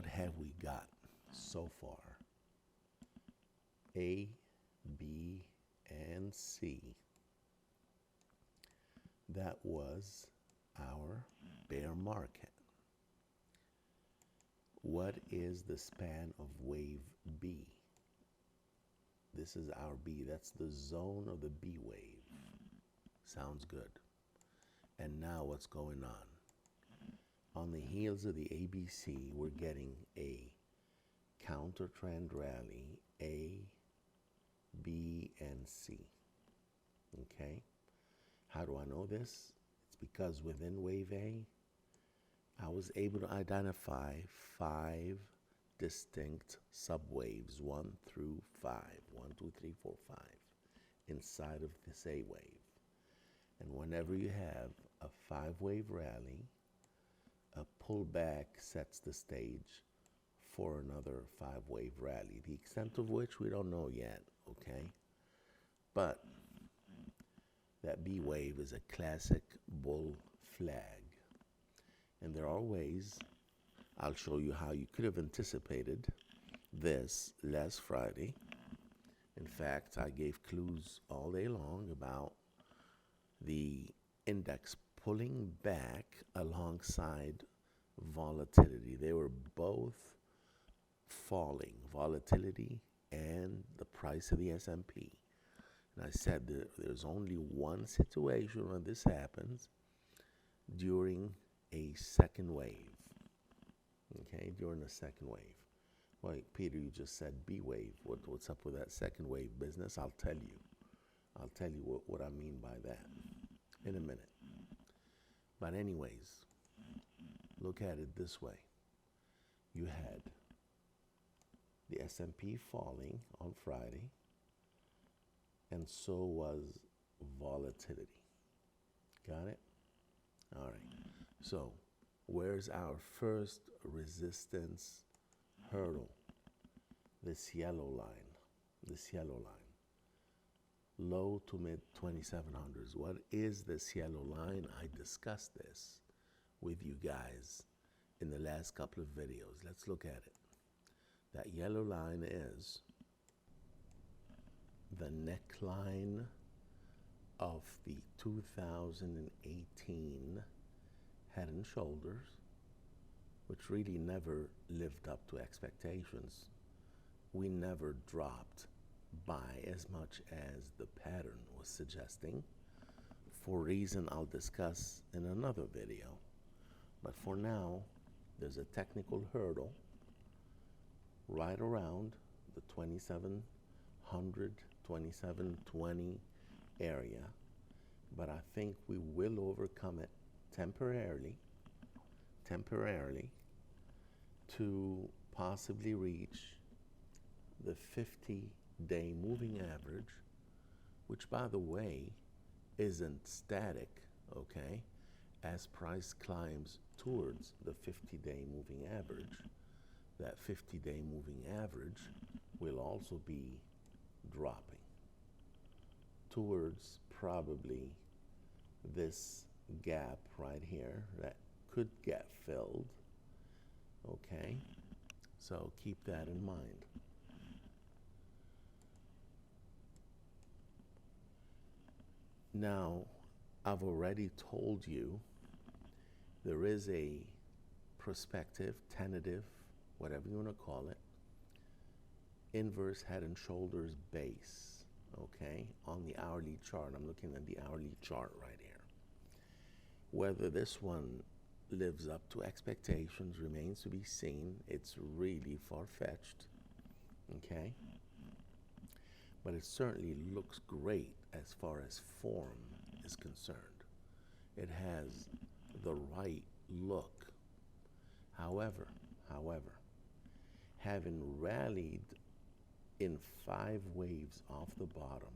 what have we got so far? A, B, and C. That was our bear market. What is the span of wave B? This is our B. That's the zone of the B wave. Sounds good. And now what's going on? On the heels of the ABC, we're getting a countertrend rally, A, B, and C. Okay? How do I know this? It's because within wave A, I was able to identify 5 distinct subwaves, 1 through 5, 1, 2, 3, 4, 5, inside of this A wave. And whenever you have a 5-wave rally, a pullback sets the stage for another 5-wave rally, the extent of which we don't know yet, okay? But that B wave is a classic bull flag. And there are ways, I'll show you how you could have anticipated this last Friday. In fact, I gave clues all day long about the index pulling back alongside volatility. They were both falling, volatility and the price of the S&P. And I said that there's only one situation when this happens, during a second wave. Okay, during the second wave. Well, Peter, you just said B wave. What's up with that second wave business? I'll tell you. I'll tell you what I mean by that in a minute. But anyways, look at it this way. You had the S&P falling on Friday, and so was volatility. Got it? All right. So, where's our first resistance hurdle? This yellow line. This yellow line. Low to mid 2700s. What is this yellow line? I discussed this with you guys in the last couple of videos. Let's look at it. That yellow line is the neckline of the 2018 Head and Shoulders, which really never lived up to expectations. We never dropped by as much as the pattern was suggesting, for a reason I'll discuss in another video. But for now, there's a technical hurdle right around the 2700, 2720 area, but I think we will overcome it temporarily to possibly reach the 50-day moving average, which, by the way, isn't static, okay? As price climbs towards the 50-day moving average, that 50-day moving average will also be dropping towards probably this gap right here that could get filled, okay? So keep that in mind. Now, I've already told you there is a prospective, tentative, whatever you want to call it, inverse head and shoulders base, okay, on the hourly chart. I'm looking at the hourly chart right here. Whether this one lives up to expectations remains to be seen. It's really far-fetched, okay? But it certainly looks great as far as form is concerned. It has the right look. However, having rallied in 5 waves off the bottom,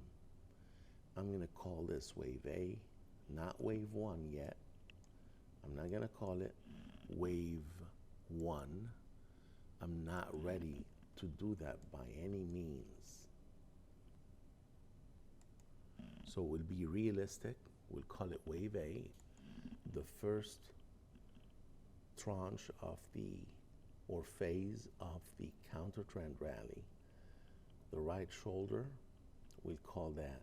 I'm going to call this wave A, not wave 1 yet. I'm not going to call it wave 1. I'm not ready to do that by any means. So we'll be realistic. We'll call it wave A, the first tranche of the or phase of the counter trend rally. The right shoulder, we'll call that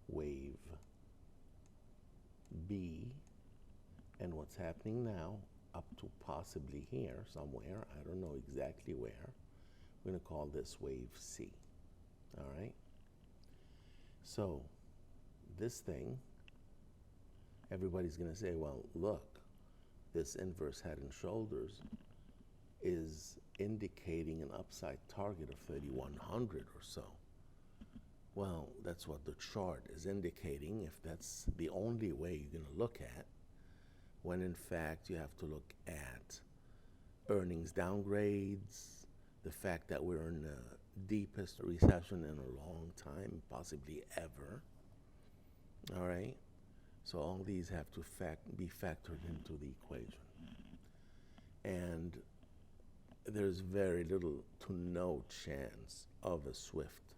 wave B. And what's happening now, up to possibly here somewhere, I don't know exactly where, we're going to call this wave C. All right? So, this thing, everybody's going to say, well, look, this inverse head and shoulders is indicating an upside target of 3,100 or so. Well, that's what the chart is indicating, if that's the only way you're going to look at, when in fact you have to look at earnings downgrades, the fact that we're in the deepest recession in a long time, possibly ever. All right? So all these have to be factored into the equation. And there's very little to no chance of a swift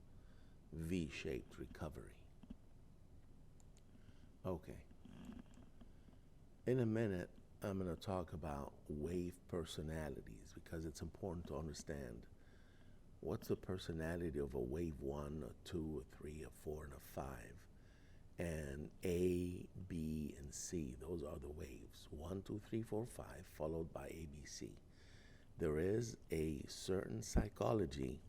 V-shaped recovery. Okay. In a minute, I'm going to talk about wave personalities because it's important to understand what's the personality of a wave 1, a 2, a 3, a 4, and a 5. And A, B, and C, those are the waves. 1, 2, 3, 4, 5, followed by A, B, C. There is a certain psychology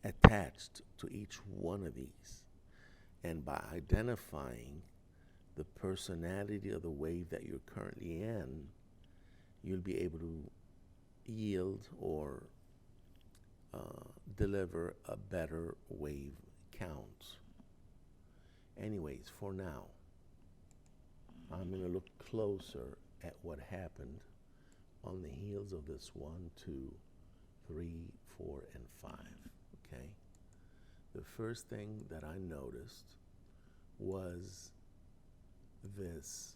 attached to each one of these. And by identifying the personality of the wave that you're currently in, you'll be able to yield or deliver a better wave count. Anyways, for now, I'm going to look closer at what happened on the heels of this 1, 2, 3, 4, and 5. Okay? The first thing that I noticed was this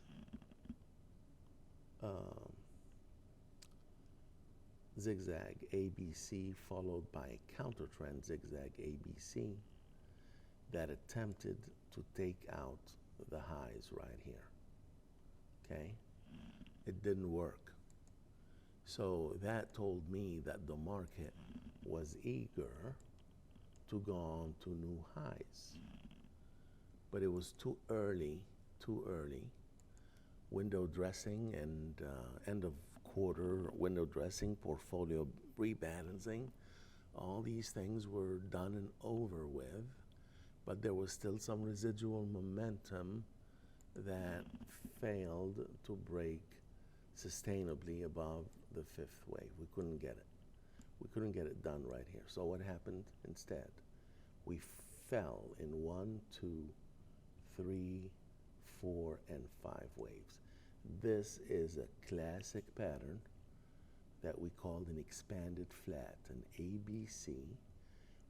zigzag ABC followed by a counter trend zigzag ABC that attempted to take out the highs right here. Okay? It didn't work. So that told me that the market was eager to go on to new highs. But it was too early. Window dressing and end of quarter window dressing, portfolio rebalancing, all these things were done and over with, but there was still some residual momentum that failed to break sustainably above the fifth wave. We couldn't get it. We couldn't get it done right here. So what happened instead? We fell in 1, 2, 3, 4, and 5 waves. This is a classic pattern that we called an expanded flat, an ABC,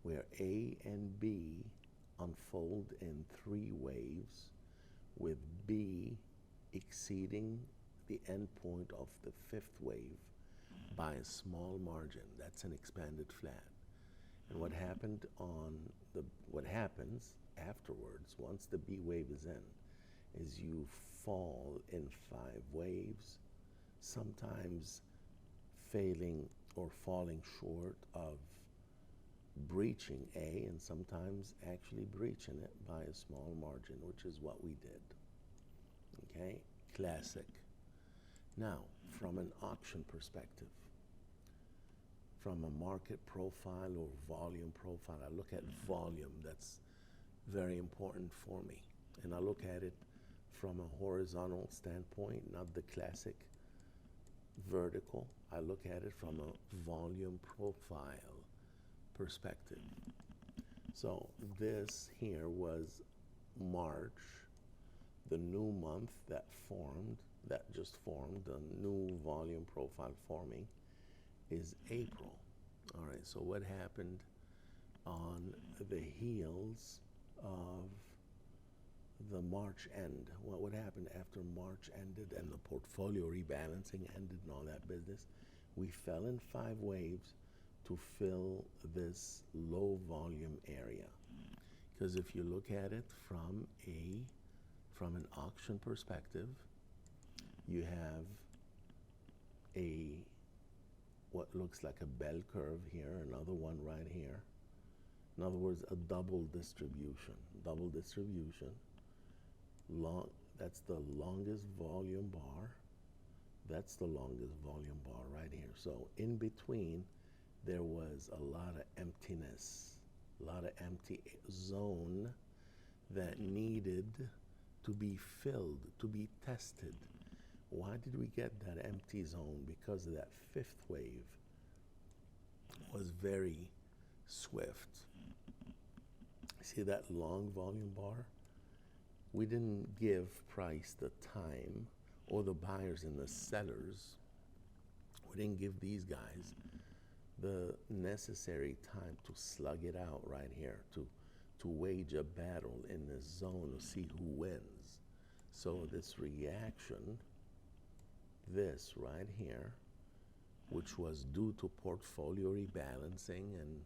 where A and B unfold in 3 waves, with B exceeding the endpoint of the 5th wave by a small margin. That's an expanded flat. And what happens afterwards, once the B wave is in, is you fall in 5 waves, sometimes failing or falling short of breaching A, and sometimes actually breaching it by a small margin, which is what we did. Okay? Classic. Now, from an option perspective, from a market profile or volume profile, I look at volume. That's very important for me. And I look at it from a horizontal standpoint, not the classic vertical. I look at it from a volume profile perspective. So this here was March, the new month that just formed, the new volume profile forming is April. All right, so what happened on the heels of the March end? What happened after March ended and the portfolio rebalancing ended and all that business? We fell in 5 waves to fill this low volume area. Because if you look at it from an auction perspective, you have a what looks like a bell curve here, another one right here. In other words, a double distribution. Double distribution. Long, that's the longest volume bar. That's the longest volume bar right here. So in between, there was a lot of emptiness, a lot of empty zone that needed to be filled, to be tested. Why did we get that empty zone? Because of that fifth wave was very swift. See that long volume bar? We didn't give price the time, or the buyers and the sellers, we didn't give these guys the necessary time to slug it out right here, to wage a battle in this zone to see who wins. So this reaction, this right here, which was due to portfolio rebalancing and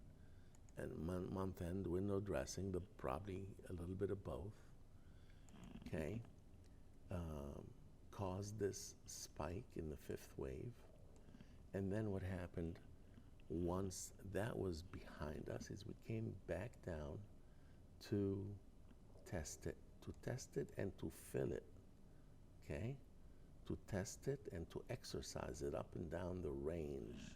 month-end window dressing, probably a little bit of both, okay, caused this spike in the fifth wave. And then what happened once that was behind us is we came back down to test it, and to fill it, okay? To test it and to exercise it up and down the range,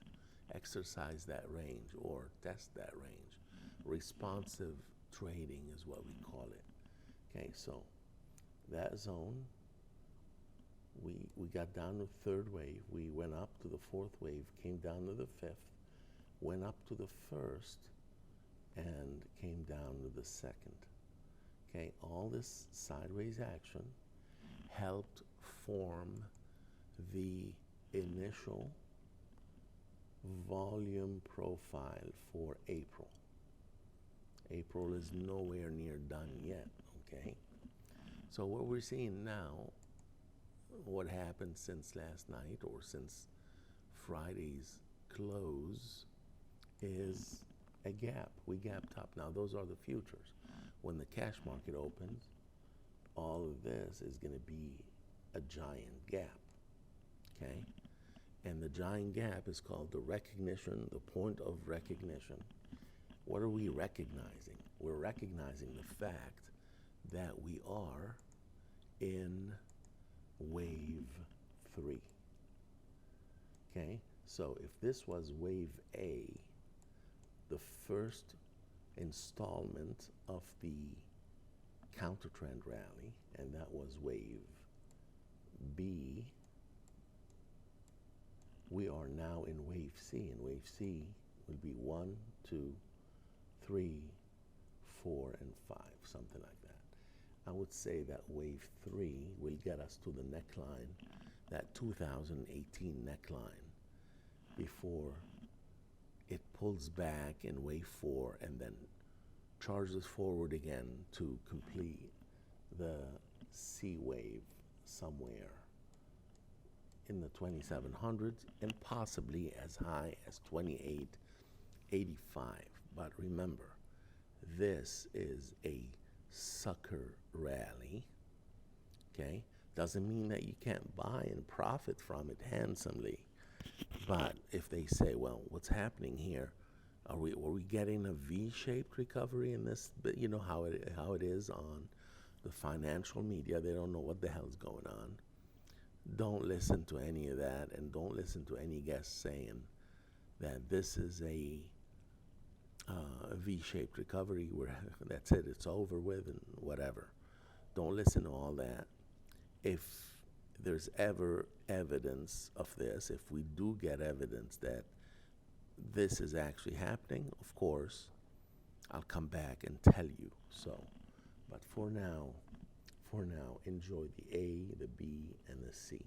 exercise that range or test that range. Responsive trading is what we call it. Okay, so that zone, we got down to the third wave, we went up to the fourth wave, came down to the fifth, went up to the first, and came down to the second. Okay, all this sideways action helped form the initial volume profile for April. April is nowhere near done yet, okay? So what we're seeing now, what happened since last night or since Friday's close, is a gap. We gapped up. Now those are the futures. When the cash market opens, all of this is going to be a giant gap, okay? And the giant gap is called the recognition, the point of recognition. What are we recognizing? We're recognizing the fact that we are in wave 3, okay? So if this was wave A, the first installment of the countertrend rally, and that was wave B, we are now in wave C, and wave C will be 1, 2, 3, 4, and 5, something like that. I would say that wave 3 will get us to the neckline, that 2018 neckline, before it pulls back in wave 4 and then charges forward again to complete the C wave somewhere in the 2700s and possibly as high as 2885. But remember, this is a sucker rally, okay? Doesn't mean that you can't buy and profit from it handsomely. But if they say, well, what's happening here? Were we getting a V-shaped recovery in this? But you know how it is on the financial media. They don't know what the hell's going on. Don't listen to any of that, and don't listen to any guest saying that this is a V-shaped recovery where that's it, it's over with and whatever. Don't listen to all that. If there's ever evidence of this, if we do get evidence that this is actually happening, of course, I'll come back and tell you so. But for now, enjoy the A, the B, and the C.